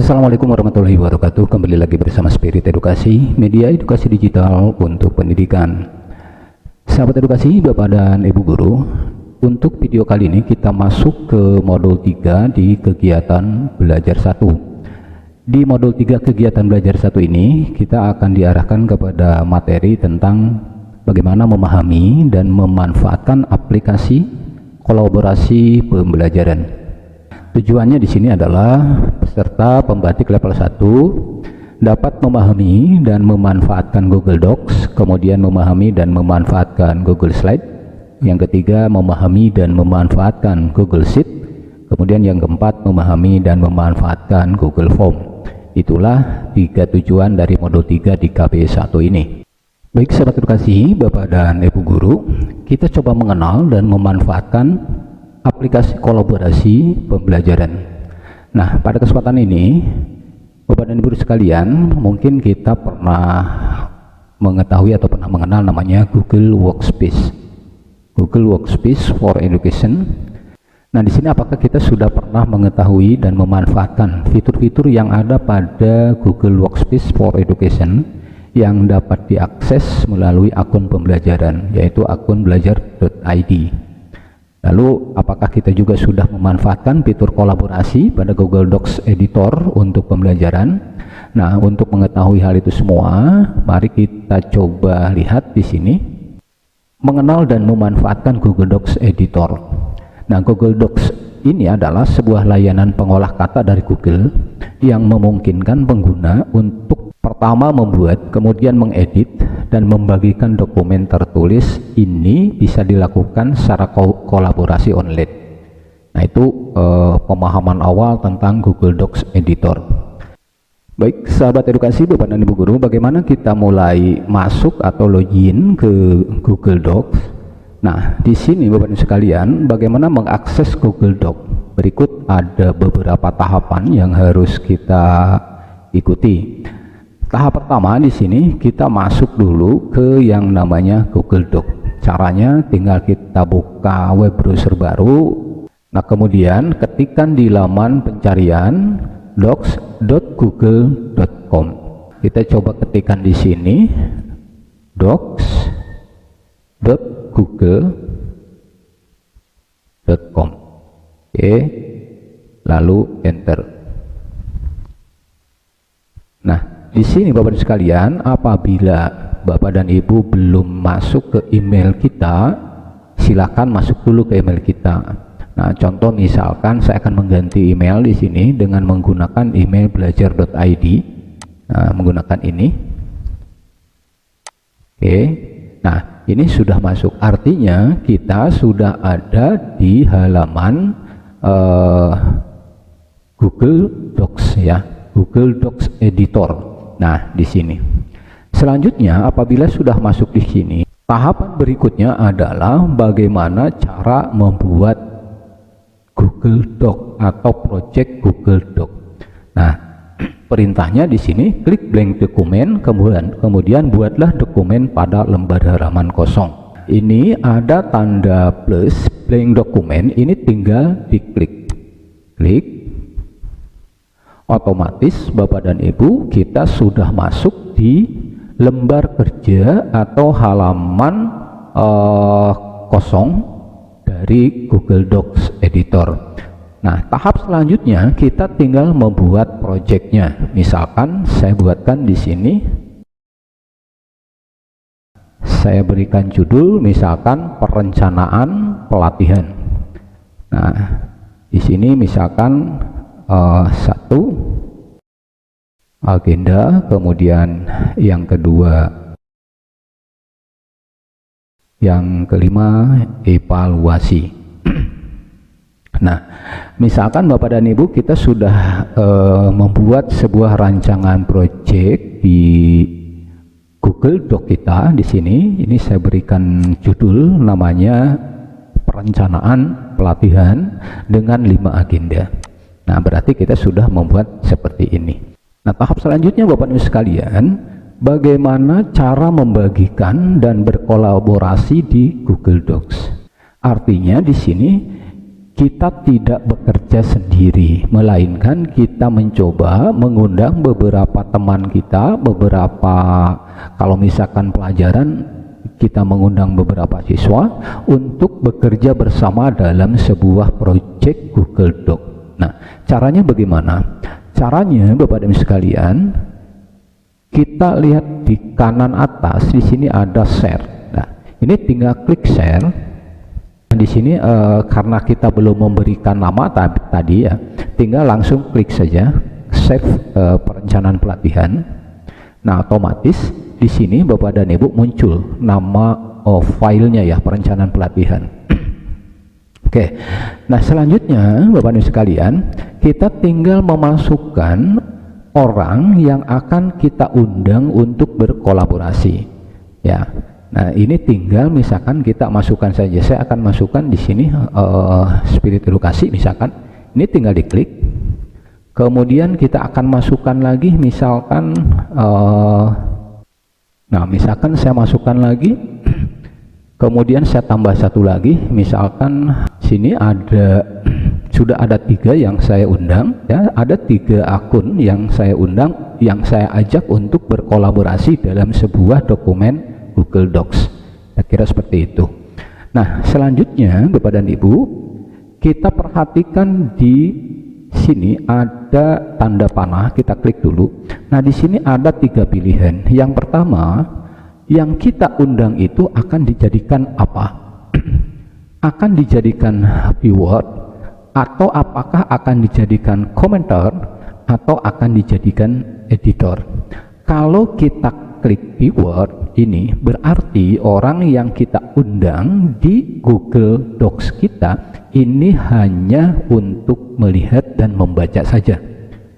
Assalamualaikum warahmatullahi wabarakatuh. Kembali lagi bersama Spirit Edukasi, media edukasi digital untuk pendidikan. Sahabat edukasi, Bapak dan Ibu guru, untuk video kali ini kita masuk ke modul 3 di kegiatan belajar 1. Di modul 3 kegiatan belajar 1 ini kita akan diarahkan kepada materi tentang bagaimana memahami dan memanfaatkan aplikasi kolaborasi pembelajaran. Tujuannya di sini adalah peserta pembatik level 1 dapat memahami dan memanfaatkan Google Docs, kemudian memahami dan memanfaatkan Google Slide. Yang ketiga, memahami dan memanfaatkan Google Sheet. Kemudian yang keempat, memahami dan memanfaatkan Google Form. Itulah 3 tujuan dari modul 3 di KB1 ini. Baik sahabat edukasi, Bapak dan Ibu guru, kita coba mengenal dan memanfaatkan aplikasi kolaborasi pembelajaran. Nah, pada kesempatan ini Bapak dan Ibu sekalian, mungkin kita pernah mengetahui atau pernah mengenal namanya Google Workspace. Google Workspace for Education. Nah, di sini apakah kita sudah pernah mengetahui dan memanfaatkan fitur-fitur yang ada pada Google Workspace for Education yang dapat diakses melalui akun pembelajaran, yaitu akun belajar.id. Lalu apakah kita juga sudah memanfaatkan fitur kolaborasi pada Google Docs Editor untuk pembelajaran? Nah, untuk mengetahui hal itu semua, mari kita coba lihat di sini mengenal dan memanfaatkan Google Docs Editor. Nah, Google Docs ini adalah sebuah layanan pengolah kata dari Google yang memungkinkan pengguna untuk pertama membuat, kemudian mengedit dan membagikan dokumen tertulis. Ini bisa dilakukan secara kolaborasi online. Nah, itu pemahaman awal tentang Google Docs Editor. Baik sahabat edukasi, Bapak dan Ibu guru, bagaimana kita mulai masuk atau login ke Google Docs? Nah, di sini Bapak dan sekalian, bagaimana mengakses Google Docs? Berikut ada beberapa tahapan yang harus kita ikuti. Tahap pertama di sini kita masuk dulu ke yang namanya Google Docs. Caranya tinggal kita buka web browser baru. Nah, kemudian ketikkan di laman pencarian docs.google.com. Kita coba ketikkan di sini docs.google.com. Oke, lalu enter. Nah, di sini Bapak dan sekalian, apabila Bapak dan Ibu belum masuk ke email kita, silakan masuk dulu ke email kita. Nah, contoh misalkan saya akan mengganti email di sini dengan menggunakan email belajar.id. Nah, menggunakan ini. Oke. Nah, ini sudah masuk. Artinya kita sudah ada di halaman Google Docs ya, Google Docs Editor. Nah, di sini. Selanjutnya, apabila sudah masuk di sini, tahapan berikutnya adalah bagaimana cara membuat Google Doc atau project Google Doc. Nah, perintahnya di sini klik blank dokumen, kemudian buatlah dokumen pada lembar halaman kosong. Ini ada tanda plus blank dokumen, ini tinggal diklik. Klik. Otomatis Bapak dan Ibu kita sudah masuk di lembar kerja atau halaman kosong dari Google Docs Editor. Nah, tahap selanjutnya kita tinggal membuat projectnya. Misalkan saya buatkan di sini, saya berikan judul misalkan perencanaan pelatihan. Nah, di sini misalkan 1 agenda, kemudian yang kedua, yang kelima evaluasi. Nah, misalkan Bapak dan Ibu kita sudah membuat sebuah rancangan project di Google Doc kita. Di sini ini saya berikan judul namanya perencanaan pelatihan dengan 5 agenda. Nah, berarti kita sudah membuat seperti ini. Nah, tahap selanjutnya Bapak Ibu sekalian, bagaimana cara membagikan dan berkolaborasi di Google Docs. Artinya di sini kita tidak bekerja sendiri, melainkan kita mencoba mengundang beberapa teman kita, kalau misalkan pelajaran, kita mengundang beberapa siswa untuk bekerja bersama dalam sebuah proyek Google Doc. Nah, caranya bagaimana? Caranya, Bapak dan Ibu sekalian, kita lihat di kanan atas, di sini ada share. Nah, ini tinggal klik share. Di sini karena kita belum memberikan nama tadi ya, tinggal langsung klik saja save perencanaan pelatihan. Nah, otomatis di sini Bapak dan Ibu muncul nama filenya ya, perencanaan pelatihan. Oke. Nah, selanjutnya Bapak dan Ibu sekalian, kita tinggal memasukkan orang yang akan kita undang untuk berkolaborasi. Ya. Nah, ini tinggal misalkan kita masukkan saja. Saya akan masukkan di sini Spirit Edukasi misalkan. Ini tinggal diklik. Kemudian kita akan masukkan lagi misalkan nah, misalkan saya masukkan lagi. Kemudian saya tambah satu lagi, misalkan sini sudah ada 3 yang saya undang ya, ada 3 akun yang saya undang, yang saya ajak untuk berkolaborasi dalam sebuah dokumen Google Docs. Saya kira seperti itu. Nah, selanjutnya Bapak dan Ibu, kita perhatikan di sini ada tanda panah, kita klik dulu. Nah, di sini ada 3 pilihan. Yang pertama, yang kita undang itu akan dijadikan apa? Akan dijadikan viewer, atau apakah akan dijadikan komentar, atau akan dijadikan editor. Kalau kita klik keyword ini, berarti orang yang kita undang di Google Docs kita ini hanya untuk melihat dan membaca saja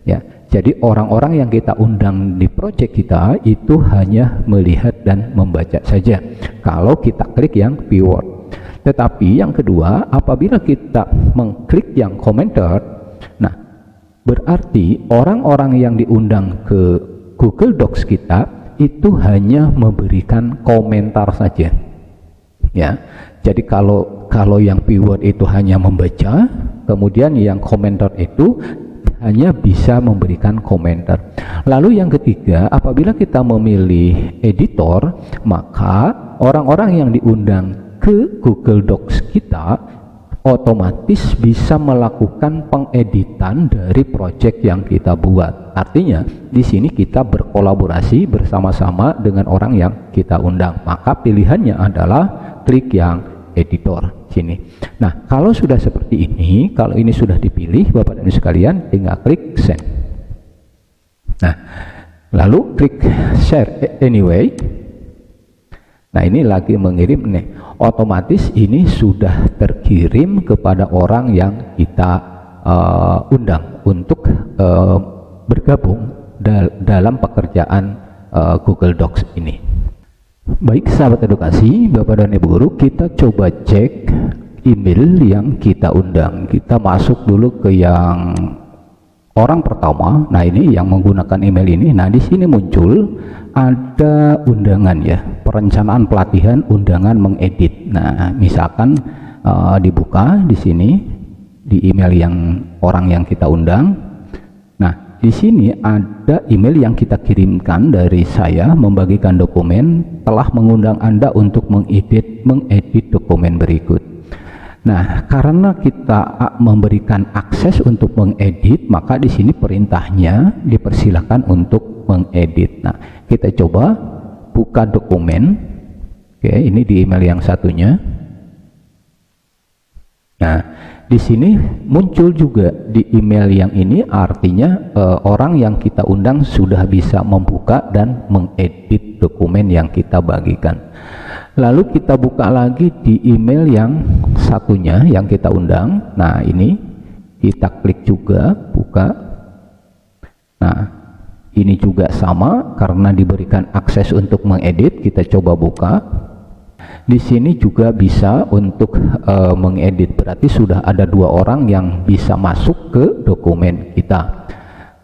ya. Jadi orang-orang yang kita undang di project kita itu hanya melihat dan membaca saja kalau kita klik yang keyword. Tetapi yang kedua, apabila kita mengklik yang komentar, nah berarti orang-orang yang diundang ke Google Docs kita itu hanya memberikan komentar saja ya. Jadi kalau yang viewer itu hanya membaca, kemudian yang komentar itu hanya bisa memberikan komentar. Lalu yang ketiga, apabila kita memilih editor, maka orang-orang yang diundang ke Google Docs kita otomatis bisa melakukan pengeditan dari project yang kita buat. Artinya di sini kita berkolaborasi bersama-sama dengan orang yang kita undang. Maka pilihannya adalah klik yang editor sini. Nah, kalau sudah seperti ini, kalau ini sudah dipilih Bapak dan Ibu sekalian, tinggal klik send. Nah, lalu klik share anyway. Nah, ini lagi mengirim nih. Otomatis ini sudah terkirim kepada orang yang kita undang untuk bergabung dalam pekerjaan Google Docs ini. Baik sahabat edukasi, Bapak dan Ibu guru, kita coba cek email yang kita undang. Kita masuk dulu ke yang orang pertama. Nah, ini yang menggunakan email ini. Nah, di sini muncul ada undangan ya, perencanaan pelatihan undangan mengedit. Nah, misalkan dibuka di sini di email yang orang yang kita undang. Nah, di sini ada email yang kita kirimkan dari saya, membagikan dokumen, telah mengundang Anda untuk mengedit dokumen berikut. Nah, karena kita memberikan akses untuk mengedit, maka di sini perintahnya dipersilakan untuk mengedit. Nah, kita coba buka dokumen. Oke, ini di email yang satunya. Nah, di sini muncul juga di email yang ini, artinya orang yang kita undang sudah bisa membuka dan mengedit dokumen yang kita bagikan. Lalu kita buka lagi di email yang satunya yang kita undang. Nah, ini kita klik juga buka. Nah, ini juga sama karena diberikan akses untuk mengedit. Kita coba buka. Di sini juga bisa untuk mengedit, berarti sudah ada 2 orang yang bisa masuk ke dokumen kita.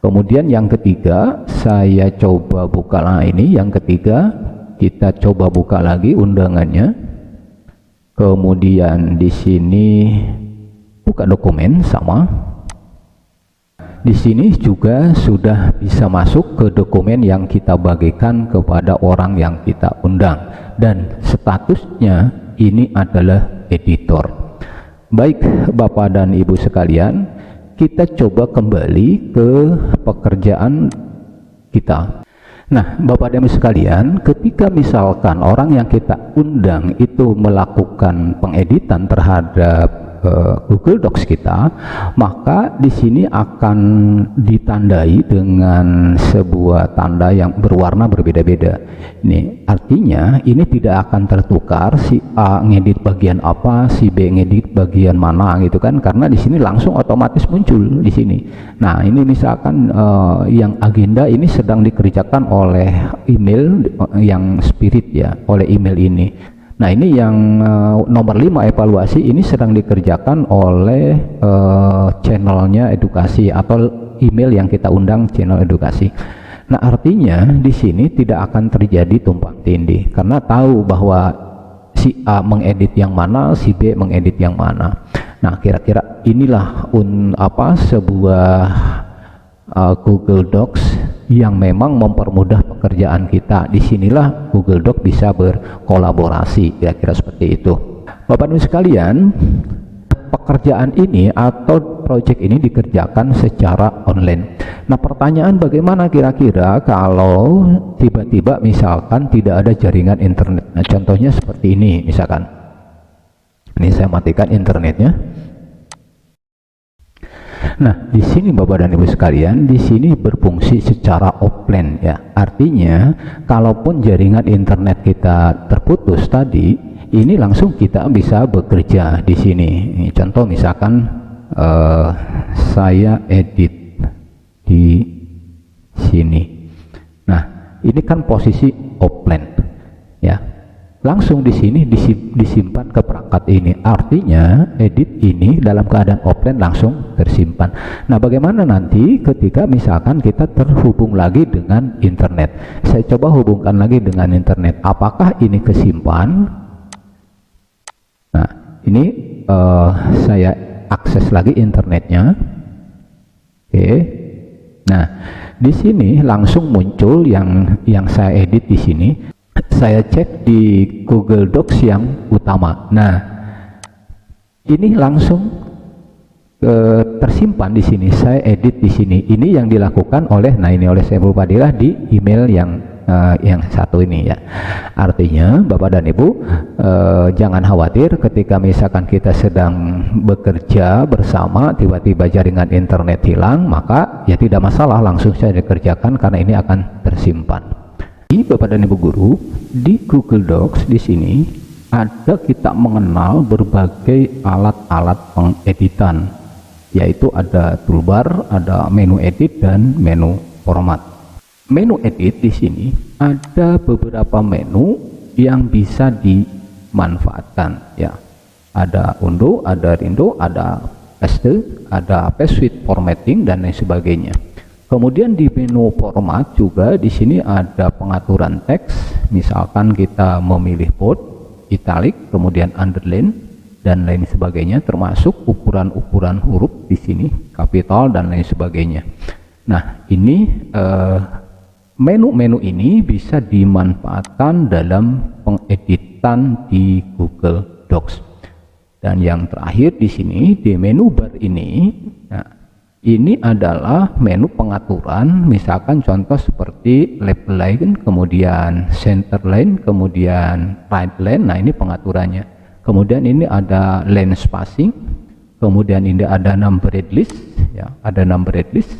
Kemudian yang ketiga, saya coba buka. Nah, ini yang ketiga, kita coba buka lagi undangannya. Kemudian di sini buka dokumen sama. Di sini juga sudah bisa masuk ke dokumen yang kita bagikan kepada orang yang kita undang, dan statusnya ini adalah editor. Baik Bapak dan Ibu sekalian, kita coba kembali ke pekerjaan kita. Nah, Bapak dan Ibu sekalian, ketika misalkan orang yang kita undang itu melakukan pengeditan terhadap Google Docs kita, maka di sini akan ditandai dengan sebuah tanda yang berwarna berbeda-beda. Ini artinya ini tidak akan tertukar si A ngedit bagian apa, si B ngedit bagian mana gitu kan, karena di sini langsung otomatis muncul di sini. Nah, ini misalkan yang agenda ini sedang dikerjakan oleh email yang spirit ya, oleh email ini. Nah, ini yang nomor 5 evaluasi ini sedang dikerjakan oleh channelnya edukasi atau email yang kita undang channel edukasi. Nah, artinya di sini tidak akan terjadi tumpang tindih karena tahu bahwa si A mengedit yang mana, si B mengedit yang mana. Nah, kira-kira inilah sebuah Google Docs yang memang mempermudah pekerjaan kita. Disinilah Google Doc bisa berkolaborasi, kira-kira seperti itu. Bapak Ibu sekalian, pekerjaan ini atau proyek ini dikerjakan secara online. Nah, pertanyaan bagaimana kira-kira kalau tiba-tiba misalkan tidak ada jaringan internet. Nah, contohnya seperti ini misalkan. Ini saya matikan internetnya. Nah, di sini Bapak dan Ibu sekalian, di sini berfungsi secara offline ya. Artinya, kalaupun jaringan internet kita terputus tadi, ini langsung kita bisa bekerja di sini. Ini contoh misalkan saya edit di sini. Nah, ini kan posisi offline ya. Langsung di sini disimpan ke perangkat ini. Artinya edit ini dalam keadaan offline langsung tersimpan. Nah, bagaimana nanti ketika misalkan kita terhubung lagi dengan internet? Saya coba hubungkan lagi dengan internet. Apakah ini kesimpan? Nah, ini saya akses lagi internetnya. Oke. Nah, di sini langsung muncul yang saya edit di sini. Saya cek di Google Docs yang utama. Nah, ini langsung tersimpan di sini. Saya edit di sini. Ini yang dilakukan oleh oleh Saiful Fadilah di email yang satu ini ya. Artinya Bapak dan Ibu jangan khawatir ketika misalkan kita sedang bekerja bersama tiba-tiba jaringan internet hilang, maka ya tidak masalah, langsung saya dikerjakan karena ini akan tersimpan. Bapak dan Ibu guru, di Google Docs di sini ada kita mengenal berbagai alat-alat pengeditan, yaitu ada toolbar, ada menu edit dan menu format. Menu edit di sini ada beberapa menu yang bisa dimanfaatkan ya. Ada undo, ada rindo, ada paste, ada paste with formatting dan lain sebagainya. Kemudian di menu format juga di sini ada pengaturan teks, misalkan kita memilih bold, italic, kemudian underline dan lain sebagainya, termasuk ukuran-ukuran huruf di sini, kapital dan lain sebagainya. Nah, ini menu-menu ini bisa dimanfaatkan dalam pengeditan di Google Docs. Dan yang terakhir di sini di menu bar ini, nah, ini adalah menu pengaturan, misalkan contoh seperti left line, kemudian center line, kemudian right line. Nah, ini pengaturannya. Kemudian ini ada line spacing, kemudian ini ada numbered list, ya, ada numbered list,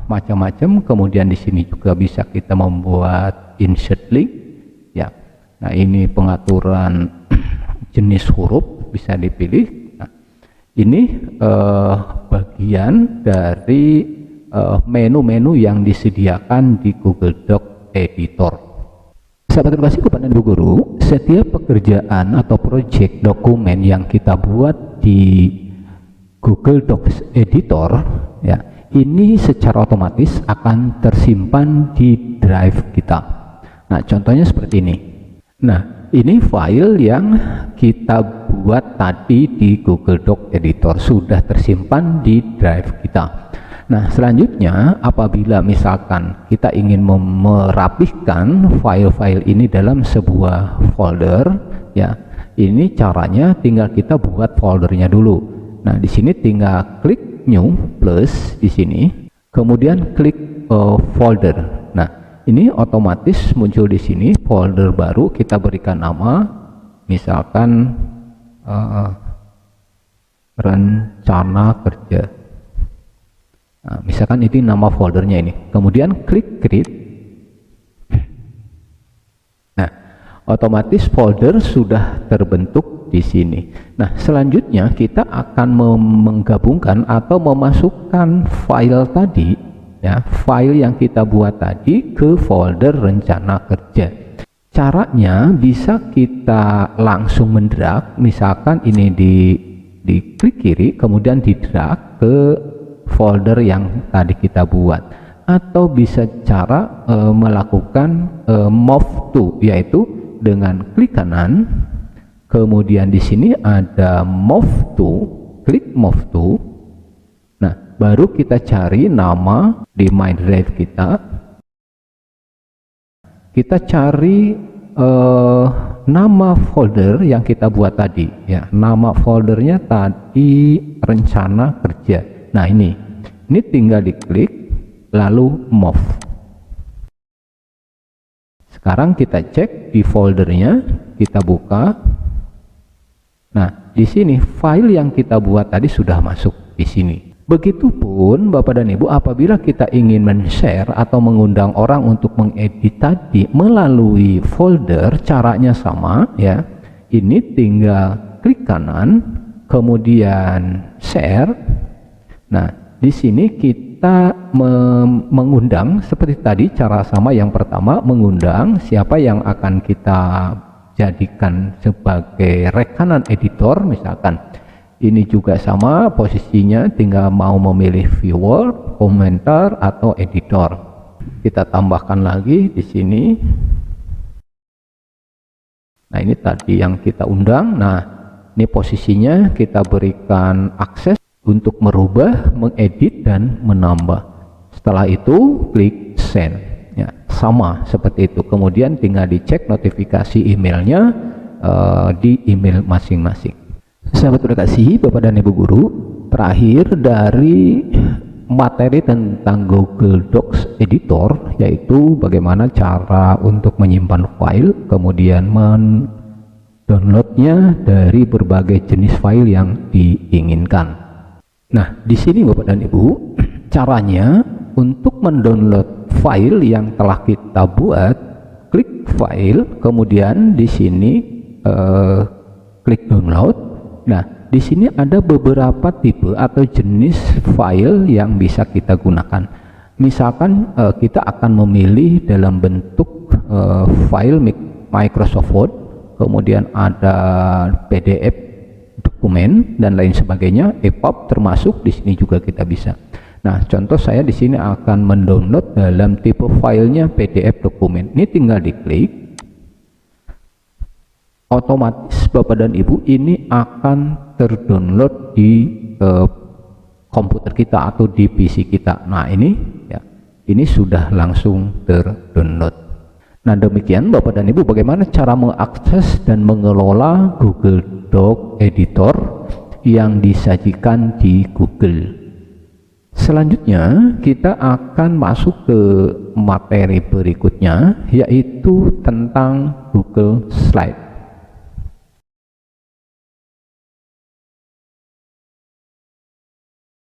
macam-macam. Kemudian di sini juga bisa kita membuat insert link, ya. Nah, ini pengaturan jenis huruf bisa dipilih. Ini bagian dari menu-menu yang disediakan di Google Doc Editor. Sahabat edukasi kepada Ibu Guru, setiap pekerjaan atau proyek dokumen yang kita buat di Google Docs Editor, ya, ini secara otomatis akan tersimpan di drive kita. Nah, contohnya seperti ini. Nah, ini file yang kita buat tadi di Google Doc Editor, sudah tersimpan di drive kita. Nah, selanjutnya apabila misalkan kita ingin merapihkan file-file ini dalam sebuah folder, ya, ini caranya tinggal kita buat foldernya dulu. Nah, di sini tinggal klik new plus di sini, kemudian klik folder. Nah, ini otomatis muncul di sini folder baru, kita berikan nama misalkan rencana kerja. Nah, misalkan ini nama foldernya ini, kemudian klik create. Nah, otomatis folder sudah terbentuk di sini. Nah, selanjutnya kita akan menggabungkan atau memasukkan file tadi, ya, file yang kita buat tadi ke folder rencana kerja. Caranya bisa kita langsung mendrag, misalkan ini di klik kiri kemudian di drag ke folder yang tadi kita buat, atau bisa cara melakukan move to, yaitu dengan klik kanan, kemudian di sini ada move to, klik move to. Nah, baru kita cari nama di My Drive kita. Kita cari nama folder yang kita buat tadi, ya. Nama foldernya tadi rencana kerja. Nah, ini tinggal diklik lalu move. Sekarang kita cek di foldernya, kita buka. Nah, di sini file yang kita buat tadi sudah masuk di sini. Begitupun Bapak dan Ibu, apabila kita ingin men-share atau mengundang orang untuk mengedit tadi melalui folder, caranya sama, ya. Ini tinggal klik kanan, kemudian share. Nah, di sini kita mengundang seperti tadi, cara sama. Yang pertama, mengundang siapa yang akan kita jadikan sebagai rekanan editor, misalkan. Ini juga sama posisinya, tinggal mau memilih viewer, komentar, atau editor. Kita tambahkan lagi di sini. Nah, ini tadi yang kita undang. Nah, ini posisinya kita berikan akses untuk merubah, mengedit, dan menambah. Setelah itu klik send, ya, sama seperti itu. Kemudian tinggal dicek notifikasi emailnya di email masing-masing. Sahabat terkasih, Bapak dan Ibu guru, terakhir dari materi tentang Google Docs Editor, yaitu bagaimana cara untuk menyimpan file, kemudian mendownloadnya dari berbagai jenis file yang diinginkan. Nah, di sini Bapak dan Ibu, caranya untuk mendownload file yang telah kita buat, klik file, kemudian di sini klik download. Nah, di sini ada beberapa tipe atau jenis file yang bisa kita gunakan. Misalkan kita akan memilih dalam bentuk file Microsoft Word, kemudian ada PDF dokumen dan lain sebagainya, EPUB termasuk di sini juga kita bisa. Nah, contoh saya di sini akan mendownload dalam tipe filenya PDF dokumen. Ini tinggal diklik. Otomatis Bapak dan Ibu ini akan terdownload di komputer kita atau di PC kita. Nah, ini ya, ini sudah langsung terdownload. Nah, demikian Bapak dan Ibu bagaimana cara mengakses dan mengelola Google Doc Editor yang disajikan di Google. Selanjutnya kita akan masuk ke materi berikutnya, yaitu tentang Google Slide.